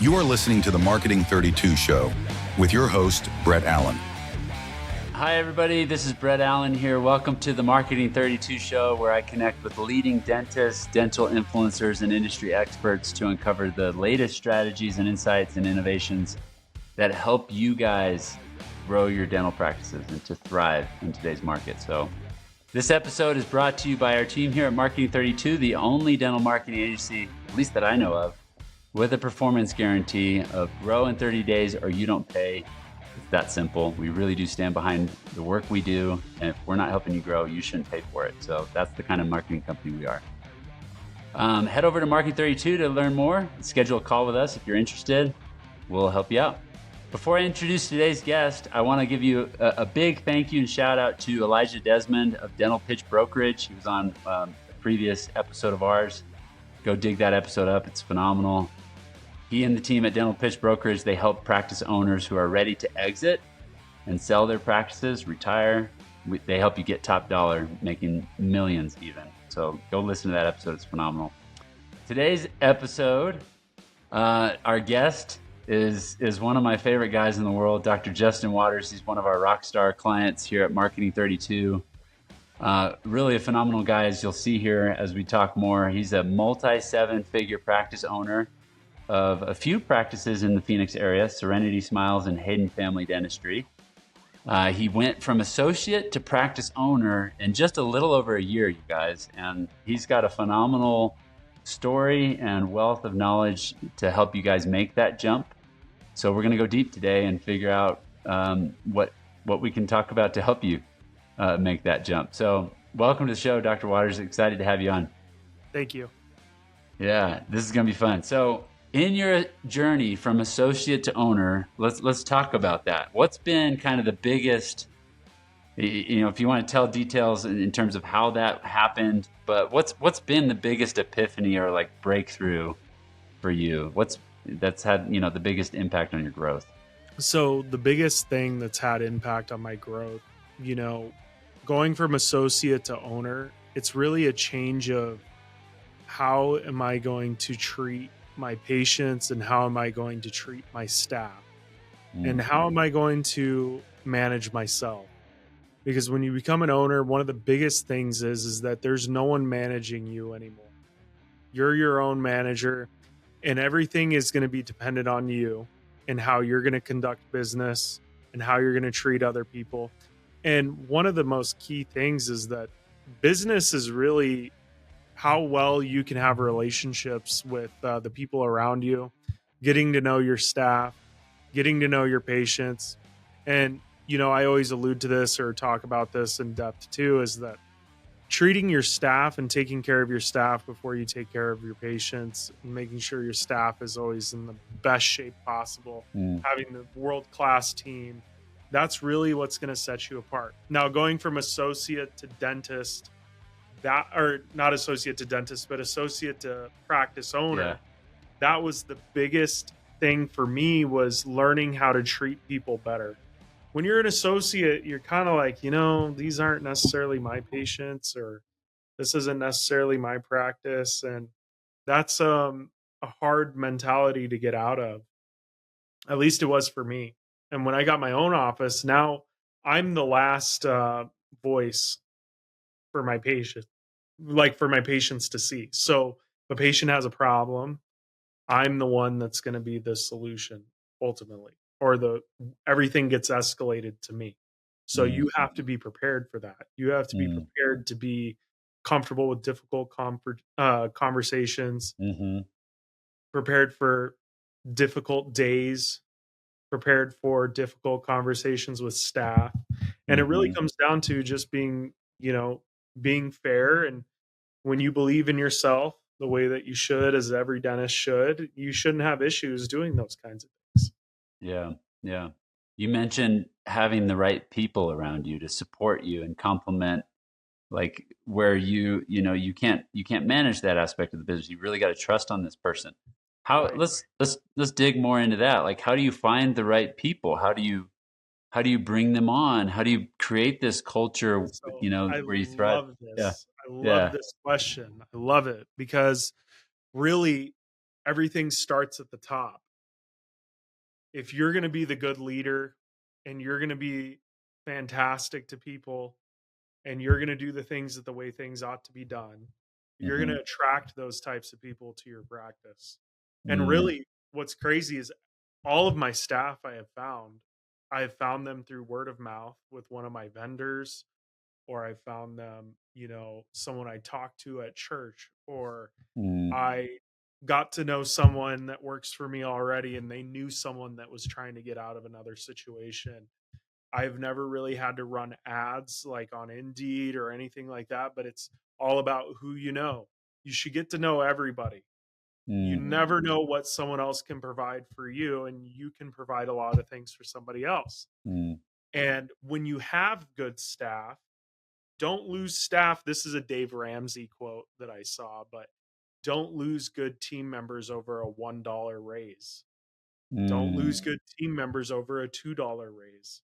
You are listening to the Marketing 32 Show with your host, Brett Allen. Hi, everybody. This is Brett Allen here. Welcome to the Marketing 32 Show, where I connect with leading dentists, dental influencers, and industry experts to uncover the latest strategies and insights and innovations that help you guys grow your dental practices and to thrive in today's market. So this episode is brought to you by our team here at Marketing 32, the only dental marketing agency, at least that I know of, with a performance guarantee of grow in 30 days or you don't pay. It's that simple. We really do stand behind the work we do. And if we're not helping you grow, you shouldn't pay for it. So that's the kind of marketing company we are. Head over to Marketing 32 to learn more. Schedule a call with us if you're interested. We'll help you out. Before I introduce today's guest, I want to give you a big thank you and shout out to Elijah Desmond of Dental Pitch Brokerage. He was on a previous episode of ours. Go dig that episode up. It's phenomenal. He and the team at Dental Pitch Brokerage, they help practice owners who are ready to exit and sell their practices, retire. They help you get top dollar, making millions even. So go listen to that episode. It's phenomenal. Today's episode, our guest is one of my favorite guys in the world, Dr. Justin Waters. He's one of our rock star clients here at Marketing 32. Really a phenomenal guy, as you'll see here as we talk more. He's a multi-seven-figure practice owner of a few practices in the Phoenix area, Serenity Smiles and Hayden Family Dentistry. He went from associate to practice owner in just a little over a year, you guys. And he's got a phenomenal story and wealth of knowledge to help you guys make that jump. So we're going to go deep today and figure out what we can talk about to help you make that jump. So welcome to the show, Dr. Waters. Excited to have you on. Thank you. Yeah, this is going to be fun. So in your journey from associate to owner, let's talk about that. What's been kind of the biggest, if you want to tell details in terms of how that happened, but what's been the biggest epiphany or like breakthrough for you? That's had, the biggest impact on your growth? So the biggest thing that's had impact on my growth, going from associate to owner, it's really a change of how am I going to treat my patients and how am I going to treat my staff and how am I going to manage myself? Because when you become an owner, one of the biggest things is that there's no one managing you anymore. You're your own manager and everything is going to be dependent on you and how you're going to conduct business and how you're going to treat other people. And one of the most key things is that business is really how well you can have relationships with the people around you, getting to know your staff, getting to know your patients. And, I always allude to this or talk about this in depth too, is that treating your staff and taking care of your staff before you take care of your patients and making sure your staff is always in the best shape possible, having the world-class team, that's really what's going to set you apart. Now, going from associate to dentist, not associate to dentist, but associate to practice owner. That was the biggest thing for me, was learning how to treat people better. When you're an associate, you're kind of like, these aren't necessarily my patients, or this isn't necessarily my practice. And that's a hard mentality to get out of. At least it was for me. And when I got my own office, now I'm the last voice for my patient, like for my patients to see. So if a patient has a problem, I'm the one that's going to be the solution ultimately, or everything gets escalated to me. So you have to be prepared for that. You have to be prepared to be comfortable with difficult conversations, prepared for difficult days, prepared for difficult conversations with staff. And it really comes down to just being fair. And when you believe in yourself the way that you should, as every dentist should, you shouldn't have issues doing those kinds of things. Yeah. Yeah. You mentioned having the right people around you to support you and complement, like where you can't manage that aspect of the business. You really got to trust on this person. Right. Let's dig more into that. Like, how do you find the right people? How do you bring them on? How do you create this culture, where you thrive? I love this question. I love it because really everything starts at the top. if you're going to be the good leader and you're going to be fantastic to people and you're going to do the things the way things ought to be done, you're going Mm-hmm. to attract those types of people to your practice. And Mm, really, what's crazy is all of my staff I have found them through word of mouth with one of my vendors, or I found them, someone I talked to at church, or mm, I got to know someone that works for me already and they knew someone that was trying to get out of another situation. I've never really had to run ads like on Indeed or anything like that, but it's all about who you know. You should get to know everybody. You mm, never know what someone else can provide for you, and you can provide a lot of things for somebody else. mm, And when you have good staff, don't lose staff. This is a Dave Ramsey quote that I saw, but don't lose good team members over a $1 raise. Don't mm. lose good team members over a $2 raise.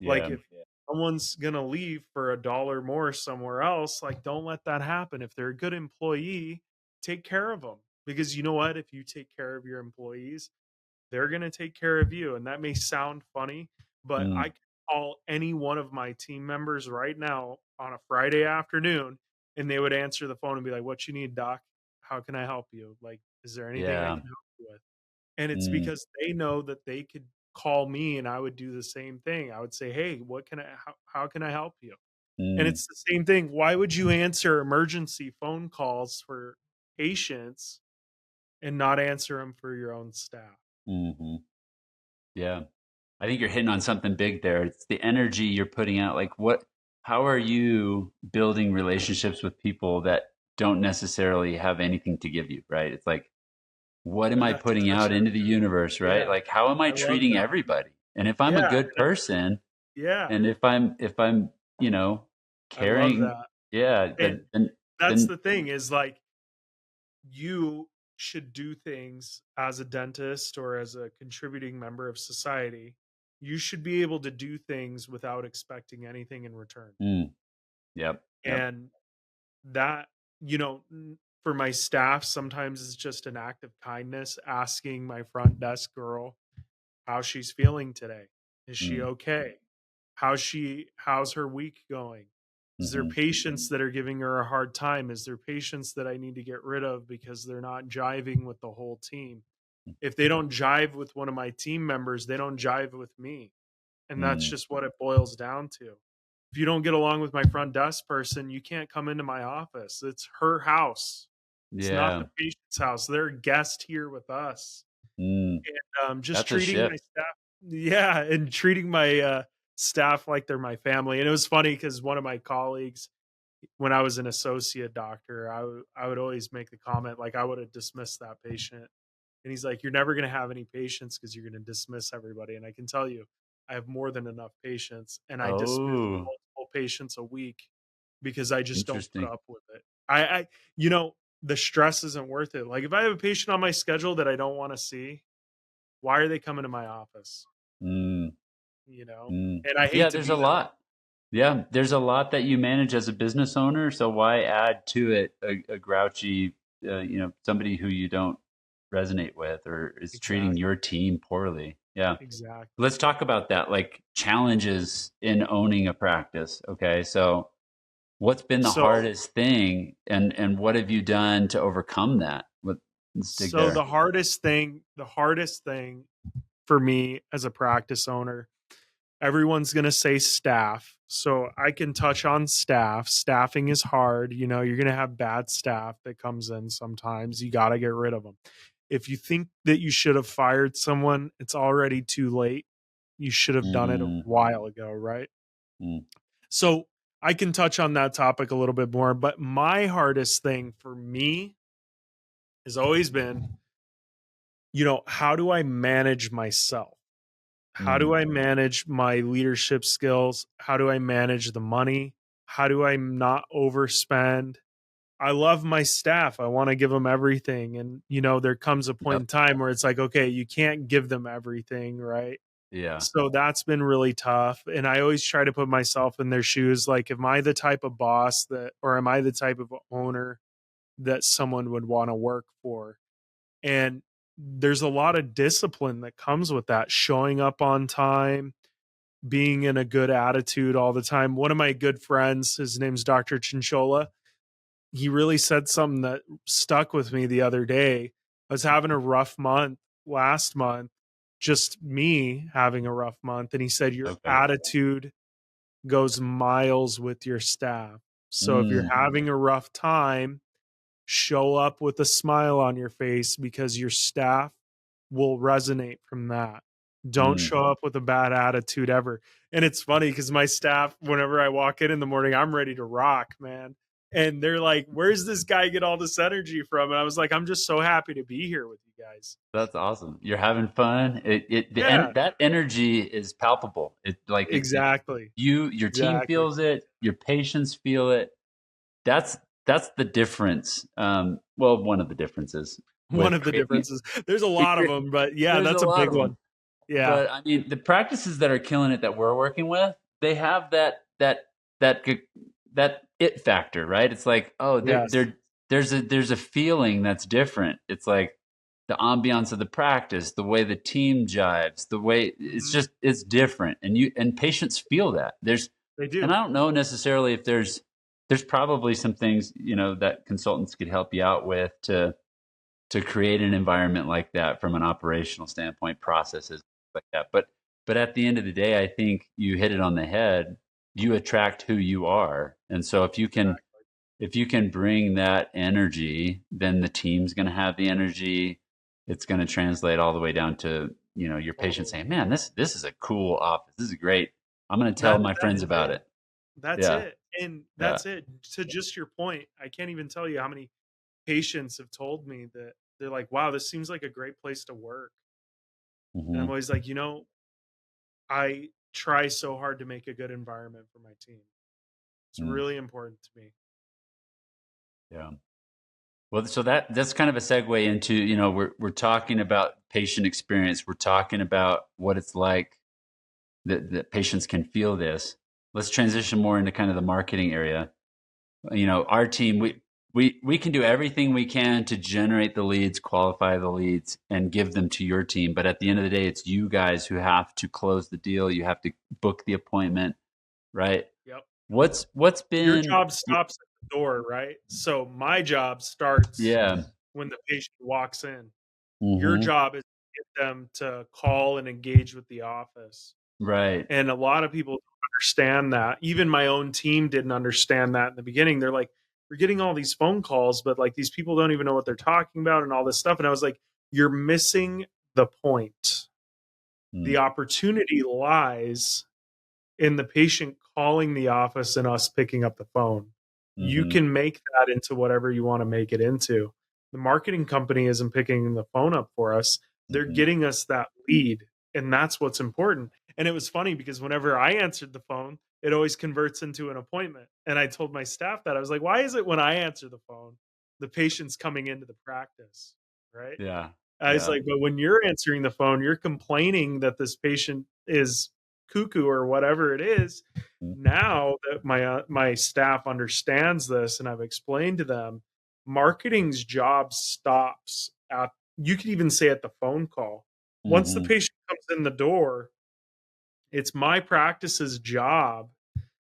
Like Yeah. if someone's going to leave for $1 more somewhere else, like don't let that happen. If they're a good employee, take care of them, because you know what? If you take care of your employees, they're going to take care of you. And that may sound funny, but I Mm, can call any one of my team members right now on a Friday afternoon and they would answer the phone and be like, "What you need, doc? How can I help you? Like, is there anything I yeah. can help you with?" And it's Mm, because they know that they could call me and I would do the same thing. I would say, "Hey, how can I help you?" And mm, it's the same thing. Why would you answer emergency phone calls for patients and not answer them for your own staff? hmm. Yeah. I think you're hitting on something big there. It's the energy you're putting out. Like, how are you building relationships with people that don't necessarily have anything to give you, right? It's like, what am I That's putting such out a into the universe, right? Yeah, Like, how am I I love treating that. everybody? And if I'm a Yeah, good person, yeah, and if I'm, you know, I love caring, that. yeah, And that's then, the thing is like you should do things as a dentist or as a contributing member of society. You should be able to do things without expecting anything in return. mm, yep, yep, And that, for my staff, sometimes it's just an act of kindness asking my front desk girl how she's feeling today. Is she mm, okay? How's her week going? Is there mm-hmm, patients that are giving her a hard time? Is there patients that I need to get rid of because they're not jiving with the whole team? If they don't jive with one of my team members, they don't jive with me. And that's mm, just what it boils down to. If you don't get along with my front desk person, you can't come into my office. It's her house. It's not yeah, the patient's house. They're a guest here with us. mm, And just that's a treating my shift. staff, yeah, and treating my staff like they're my family. And it was funny because one of my colleagues, when I was an associate doctor, I would always make the comment like I would have dismissed that patient. And he's like, "You're never going to have any patience because you're going to dismiss everybody." And I can tell you, I have more than enough patience, and I dismiss Oh, multiple patients a week because I just don't put interesting. up with it. I you know, the stress isn't worth it. Like if I have a patient on my schedule that I don't want to see, why are they coming to my office? Mm, You know, mm. and I Yeah, hate to there's a be that. lot. Yeah, there's a lot that you manage as a business owner. So why add to it a grouchy, somebody who you don't resonate with or is treating Exactly, your team poorly? Yeah. exactly. Let's talk about that, like challenges in owning a practice. Okay. So what's been the So hardest thing and what have you done to overcome that? Let's dig so there. the hardest thing for me as a practice owner, everyone's going to say staff. So I can touch on staff. Staffing is hard. You're going to have bad staff that comes in sometimes. You got to get rid of them. If you think that you should have fired someone, it's already too late. You should have done it a Mm, while ago, right? mm, So I can touch on that topic a little bit more, but my hardest thing for me has always been, how do I manage myself? How do mm. I manage my leadership skills? How do I manage the money? How do I not overspend? I love my staff. I want to give them everything. And, there comes a point Yep. in time where it's like, okay, you can't give them everything, right? Yeah. So that's been really tough. And I always try to put myself in their shoes. Like, am I the type of boss or am I the type of owner that someone would want to work for? And there's a lot of discipline that comes with that, showing up on time, being in a good attitude all the time. One of my good friends, his name's Dr. Chinchola, he really said something that stuck with me the other day. I was having a rough month last month, just me having a rough month. And he said, your Okay. attitude goes miles with your staff. So if you're Mm, having a rough time, show up with a smile on your face because your staff will resonate from that. Don't mm. show up with a bad attitude ever. And it's funny because my staff, whenever I walk in the morning, I'm ready to rock, man. And they're like, where's this guy get all this energy from? And I was like, I'm just so happy to be here with you guys. That's awesome. You're having fun. Yeah, That energy is palpable. exactly. Your team Exactly. feels it. Your patients feel it. That's the difference. Well, one of the differences One with of the creating. differences. There's a lot of them, but yeah, There's a that's a lot big of them, one. Yeah. but I mean, the practices that are killing it that we're working with, they have that that it factor, right? It's like, oh, Yes. there's a feeling that's different. It's like the ambiance of the practice, the way the team jives, the way Mhm. it's different, and patients feel that. They And do. I don't know necessarily if there's probably some things, that consultants could help you out with to create an environment like that from an operational standpoint, processes like that. But at the end of the day, I think you hit it on the head. You attract who you are, and so Exactly. if you can bring that energy, then the team's going to have the energy. It's going to translate all the way down to your patient Totally. saying, "Man, this is a cool office. This is great. I'm going to tell That my friends that's about it. it." That's Yeah, it. And yeah. that's it. To just your point, I can't even tell you how many patients have told me that they're like, "Wow, this seems like a great place to work." And I'm Hmm. always like, I try so hard to make a good environment for my team. It's Mm, really important to me. yeah. Well, so that's kind of a segue into, we're talking about patient experience. We're talking about what it's like that patients can feel this. Let's transition more into kind of the marketing area. Our team, we can do everything we can to generate the leads, qualify the leads, and give them to your team. But at the end of the day, it's you guys who have to close the deal. You have to book the appointment, right? Yep. What's Your been, job stops at the door, right? So my job starts yeah. when the patient walks in. Your Hmm. job is to get them to call and engage with the office. Right. And a lot of people don't understand that. Even my own team didn't understand that in the beginning. They're like, we're getting all these phone calls, but like these people don't even know what they're talking about and all this stuff. And I was like, you're missing the point. Mm. The opportunity lies in the patient calling the office and us picking up the phone. You Hmm. can make that into whatever you want to make it into. The marketing company isn't picking the phone up for us. They're Hmm. getting us that lead, and that's what's important. And it was funny because whenever I answered the phone, it always converts into an appointment. And I told my staff that I was like, why is it when I answer the phone, the patient's coming into the practice, right? Yeah. I was Yeah. like, but when you're answering the phone, you're complaining that this patient is cuckoo or whatever it is. Mm. Now that my staff understands this and I've explained to them, marketing's job stops at, you could even say, at the phone call. Once the Hmm. patient comes in the door, it's my practice's job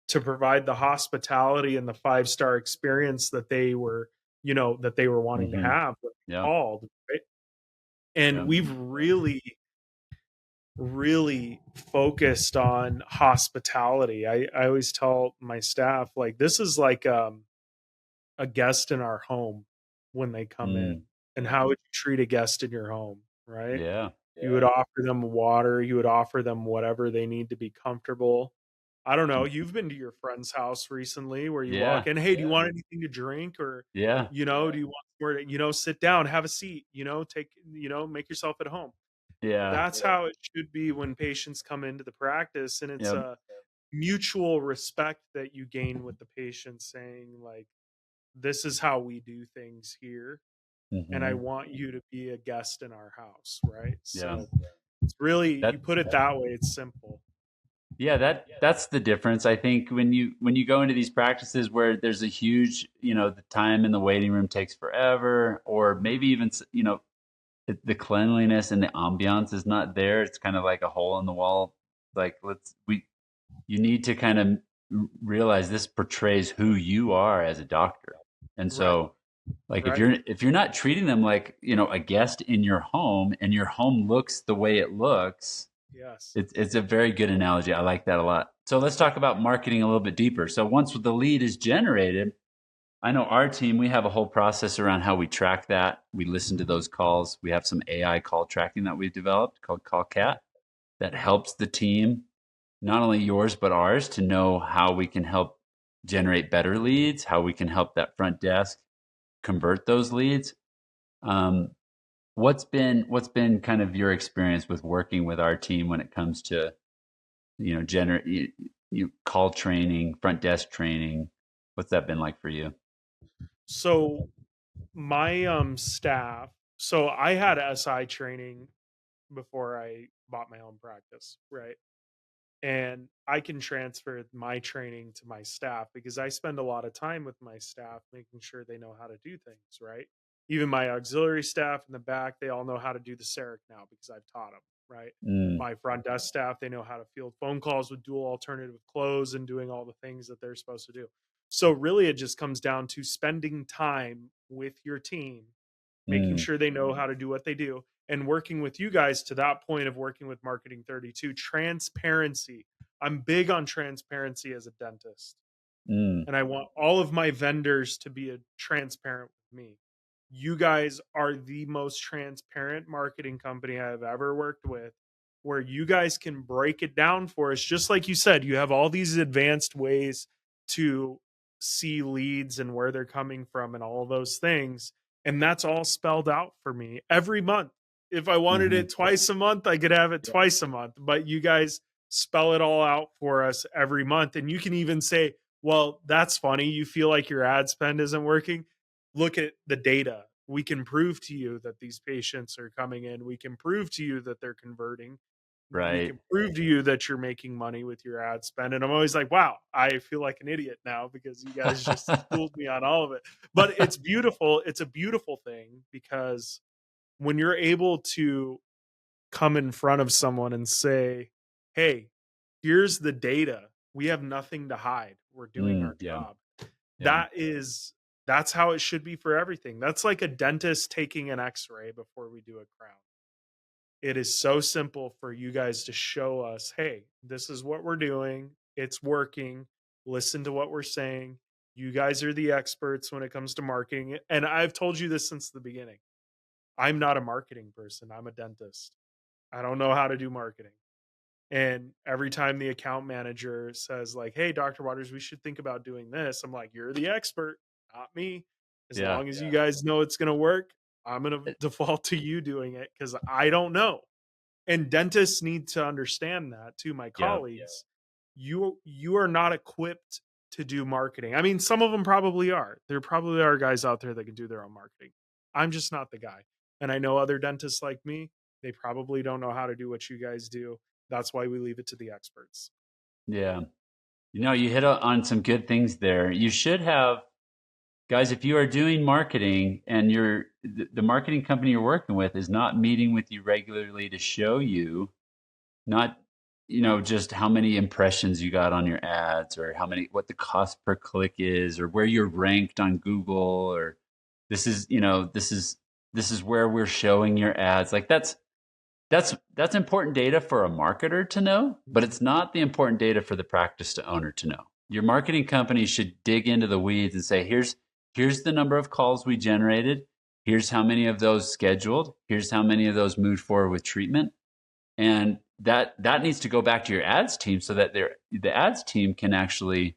to provide the hospitality and the five-star experience that they were, that they were wanting to Hmm. have when they Yeah. called. Right? And Yeah. we've really focused on hospitality. I always tell my staff, like, this is like a guest in our home when they come in. Mm. And how would you treat a guest in your home, right? Yeah. You would offer them water, you would offer them whatever they need to be comfortable. I don't know, you've been to your friend's house recently where you walk Yeah. in, "Hey, do you want anything to drink?" Or, Yeah. "Do you want somewhere to, sit down, have a seat, make yourself at home." Yeah. That's how it should be when patients come into the practice, and it's Yep. a mutual respect that you gain with the patient saying, like, "This is how we do things here, and I Hmm. want you to be a guest in our house," right? Yeah. So, it's really, you That put it that way, it's simple. yeah, that's the difference. I think when you go into these practices where there's a huge, the time in the waiting room takes forever, or maybe Mhm. even the cleanliness and the ambiance is not there. It's kind of like a hole in the wall. Like you need to kind of realize this portrays who you are as a doctor. And Right. so like Right. if you're not treating them like, a guest in your home and your home looks the way it looks, Yes. it's a very good analogy. I like that a lot. So let's talk about marketing a little bit deeper. So once the lead is generated, I know our team, we have a whole process around how we track that. We listen to those calls. We have some AI call tracking that we've developed called CallCat that helps the team, not only yours, but ours, to know how we can help generate better leads, how we can help that front desk convert those leads. What's been kind of your experience with working with our team when it comes to, generate call training, front desk training? What's that been like for you? So my staff, so I had SI training before I bought my own practice, right? And I can transfer my training to my staff because I spend a lot of time with my staff making sure they know how to do things, right? Even my auxiliary staff in the back, they all know how to do the CEREC now because I've taught them, right? Mm, My front desk staff, they know how to field phone calls with dual alternative close and doing all the things that they're supposed to do. So really it just comes down to spending time with your team, making mm, sure they know how to do what they do, and working with you guys to that point of working with Marketing 32. Transparency. I'm big on transparency as a dentist, mm, and I want all of my vendors to be transparent with me. You guys are the most transparent marketing company I've ever worked with, where you guys can break it down for us. Just like you said, you have all these advanced ways to see leads and where they're coming from and all those things. And that's all spelled out for me every month. If I wanted hmm it twice a month, I could have it Yeah. twice a month. But you guys spell it all out for us every month. And you can even say, well, that's funny. You feel like your ad spend isn't working. Look at the data. We can prove to you that these patients are coming in. We can prove to you that they're converting. We Right. can prove to you that you're making money with your ad spend. And I'm always like, wow, I feel like an idiot now because you guys just schooled me on all of it. But it's beautiful. It's a beautiful thing because when you're able to come in front of someone and say, hey, here's the data. We have nothing to hide. We're doing our Yeah. job. Yeah. That's how it should be for everything. That's like a dentist taking an x-ray before we do a crown. It is so simple for you guys to show us, hey, this is what we're doing. It's working. Listen to what we're saying. You guys are the experts when it comes to marketing. And I've told you this since the beginning. I'm not a marketing person. I'm a dentist. I don't know how to do marketing. And every time the account manager says, like, hey, Dr. Waters, we should think about doing this, I'm like, you're the expert, not me. As Yeah. long as you guys know it's going to work, I'm going to It- default to you doing it because I don't know. And dentists need to understand that too, my Yeah. colleagues. You are not equipped to do marketing. I mean, some of them probably are. There probably are guys out there that can do their own marketing. I'm just not the guy. And I know other dentists like me, they probably don't know how to do what you guys do. That's why we leave it to the experts. Yeah. You hit on some good things there. You should have, guys, if you are doing marketing and the marketing company you're working with is not meeting with you regularly to show you not, just how many impressions you got on your ads or what the cost per click is or where you're ranked on Google or this is, this is where we're showing your ads. Like that's important data for a marketer to know, but it's not the important data for the practice to owner to know. Your marketing company should dig into the weeds and say, here's the number of calls we generated. Here's how many of those scheduled. Here's how many of those moved forward with treatment. And that needs to go back to your ads team so that the ads team can actually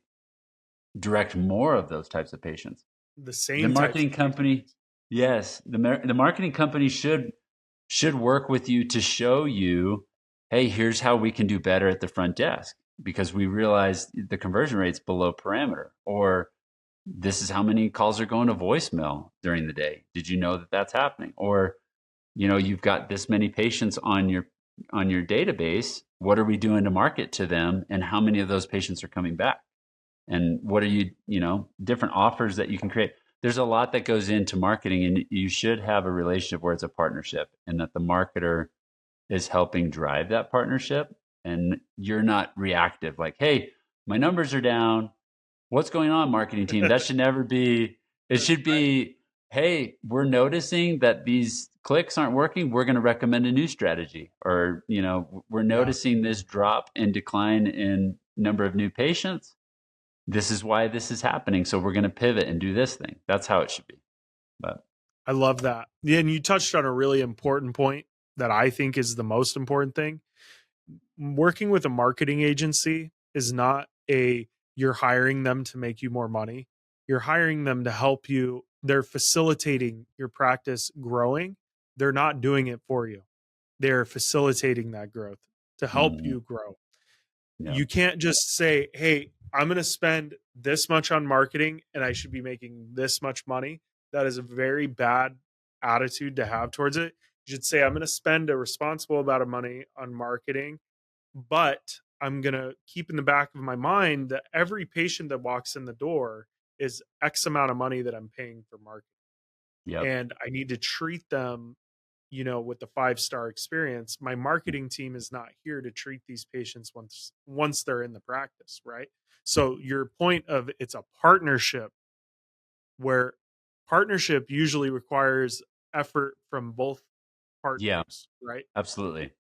direct more of those types of patients. The The same types marketing of patients. company, yes, the marketing company should work with you to show you, hey, here's how we can do better at the front desk because we realize the conversion rate's below parameter, or this is how many calls are going to voicemail during the day. Did you know that that's happening? Or, you've got this many patients on your database. What are we doing to market to them, and how many of those patients are coming back? And what are different offers that you can create? there's a lot that goes into marketing, and you should have a relationship where it's a partnership and that the marketer is helping drive that partnership, and you're not reactive like, hey, my numbers are down. What's going on, marketing team? That should never be. It should be, hey, we're noticing that these clicks aren't working. We're going to recommend a new strategy. Or, we're noticing this drop and decline in number of new patients. This is why this is happening. So we're going to pivot and do this thing. That's how it should be. But I love that. Yeah, and you touched on a really important point that I think is the most important thing. Working with a marketing agency is not you're hiring them to make you more money. You're hiring them to help you. They're facilitating your practice growing. They're not doing it for you. They're facilitating that growth to help you grow. yeah. You can't just say, hey, I'm going to spend this much on marketing and I should be making this much money. That is a very bad attitude to have towards it. You should say, I'm going to spend a responsible amount of money on marketing, but I'm going to keep in the back of my mind that every patient that walks in the door is X amount of money that I'm paying for marketing. Yep. And I need to treat them, with the 5-star experience. My marketing team is not here to treat these patients once they're in the practice, right? So your point of it's a partnership, where partnership usually requires effort from both partners, right? Absolutely.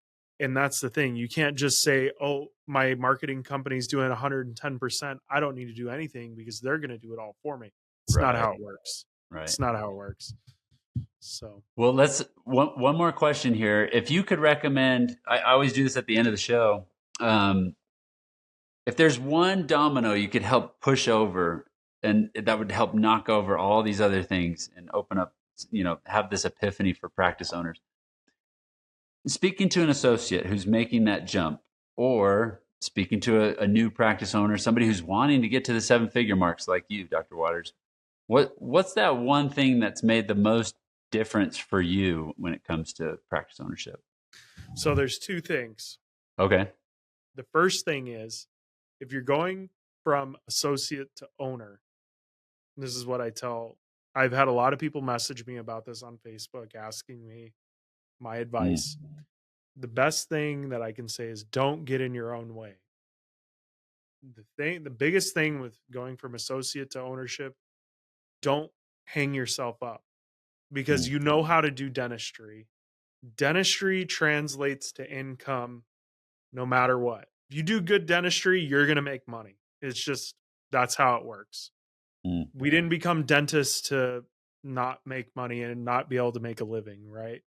And that's the thing. You can't just say, oh, my marketing company's doing 110%. I don't need to do anything because they're going to do it all for me. It's not how it works. Right. It's not how it works. So, well, let's one more question here. If you could recommend, I always do this at the end of the show. If there's one domino you could help push over, and that would help knock over all these other things and open up, have this epiphany for practice owners. Speaking to an associate who's making that jump, or speaking to a new practice owner, somebody who's wanting to get to the 7-figure marks like you, Dr. Waters, what's that one thing that's made the most difference for you when it comes to practice ownership? So there's 2 things. Okay. The first thing is, if you're going from associate to owner, this is what I've had a lot of people message me about this on Facebook, asking me my advice. The best thing that I can say is don't get in your own way. The biggest thing with going from associate to ownership, don't hang yourself up, because you know how to do dentistry. Dentistry translates to income no matter what. If you do good dentistry, you're going to make money. It's just, that's how it works. We didn't become dentists to not make money and not be able to make a living, right?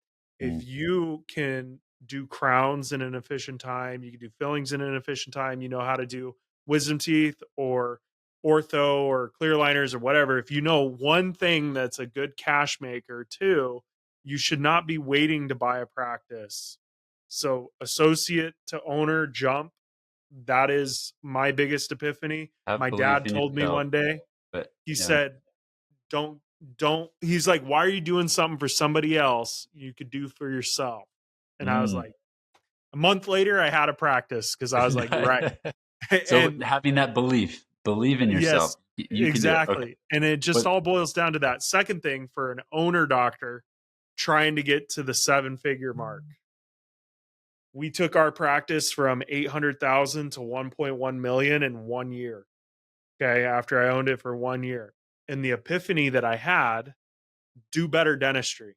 If you can do crowns in an efficient time, you can do fillings in an efficient time, you know how to do wisdom teeth or ortho or clear liners or whatever. If you know one thing that's a good cash maker too, you should not be waiting to buy a practice. So associate to owner jump, that is my biggest epiphany. My dad told me one day, he said, don't, he's like, why are you doing something for somebody else you could do for yourself? And I was like, a month later, I had a practice because I was like, right. So and having that believe in yourself. Yes, you exactly. Okay. And it just all boils down to that. Second thing, for an owner doctor trying to get to the 7-figure mark, we took our practice from 800,000 to 1.1 million in 1 year. Okay. After I owned it for 1 year. And the epiphany that I had, do better dentistry,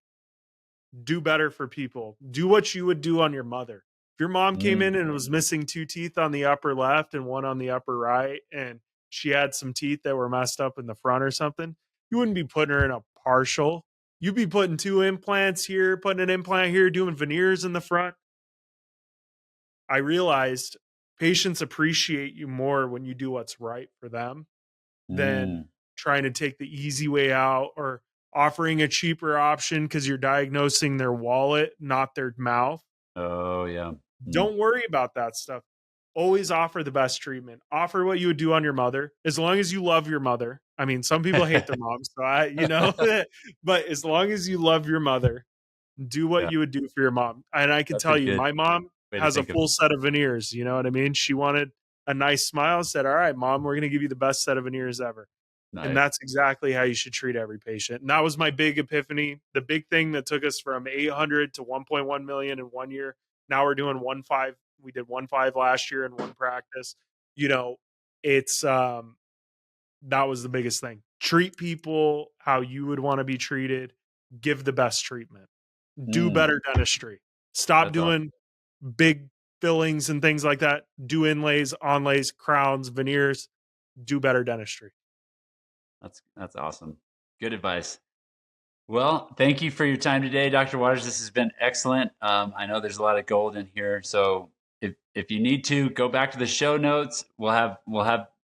do better for people, do what you would do on your mother. If your mom came in and was missing 2 teeth on the upper left and 1 on the upper right, and she had some teeth that were messed up in the front or something, you wouldn't be putting her in a partial. You'd be putting 2 implants here, putting an implant here, doing veneers in the front. I realized patients appreciate you more when you do what's right for them than trying to take the easy way out or offering a cheaper option because you're diagnosing their wallet, not their mouth. Oh, yeah. Don't worry about that stuff. Always offer the best treatment. Offer what you would do on your mother, as long as you love your mother. I mean, some people hate their moms, so but as long as you love your mother, do what you would do for your mom. And I can tell you, my mom has a full set of veneers. You know what I mean? She wanted a nice smile, said, all right, mom, we're going to give you the best set of veneers ever. And Nice. that's exactly how you should treat every patient. And that was my big epiphany. The big thing that took us from 800 to 1.1 million in 1 year. Now we're doing 1.5. We did 1.5 last year in one practice. You know, it's that was the biggest thing. Treat people how you would want to be treated. Give the best treatment. Do Mm, better dentistry. Stop that's awesome. doing big fillings and things like that. Do inlays, onlays, crowns, veneers. Do better dentistry. That's awesome. Good advice. Well, thank you for your time today, Dr. Waters. This has been excellent. I know there's a lot of gold in here, so if you need to go back to the show notes, we'll have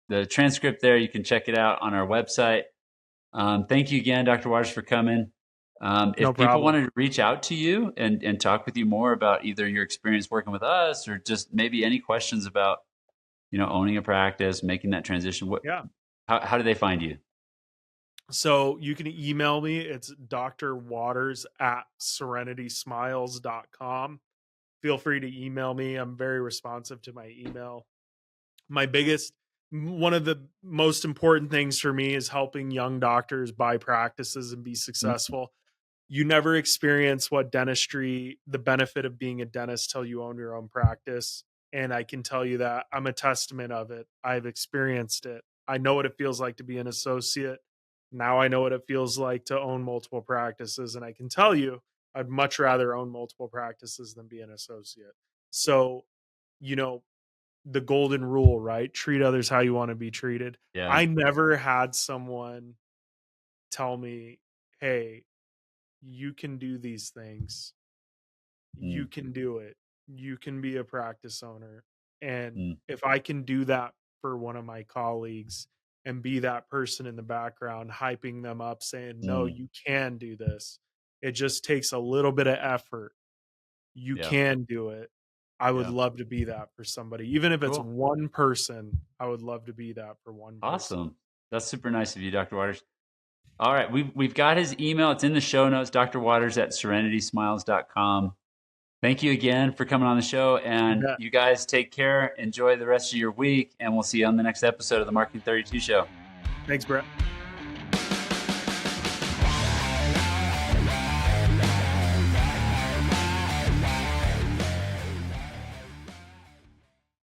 the transcript there. You can check it out on our website. Thank you again, Dr. Waters, for coming. No If people problem. wanted to reach out to you and talk with you more about either your experience working with us or just maybe any questions about owning a practice, making that transition, Yeah. how do they find you? So you can email me. It's drwaters@serenitysmiles.com. Feel free to email me. I'm very responsive to my email. One of the most important things for me is helping young doctors buy practices and be Mm, successful. You never experience the benefit of being a dentist till you own your own practice. And I can tell you that I'm a testament of it. I've experienced it. I know what it feels like to be an associate. Now I know what it feels like to own multiple practices. And I can tell you, I'd much rather own multiple practices than be an associate. So, you know, the golden rule, right? Treat others how you want to be treated. yeah. I never had someone tell me, hey, you can do these things. You Mm, can do it. You can be a practice owner. And mm, if I can do that for one of my colleagues and be that person in the background, hyping them up, saying, no, mm, you can do this. It just takes a little bit of effort. You yeah. can do it. I would Yeah. love to be that for somebody. Even if it's Cool. one person, I would love to be that for one person. Awesome. That's super nice of you, Dr. Waters. All right. We've got his email. It's in the show notes, Dr. Waters at serenitysmiles.com. Thank you again for coming on the show. You And bet. you guys take care. Enjoy the rest of your week. And we'll see you on the next episode of the Marketing 32 Show. Thanks, Brett.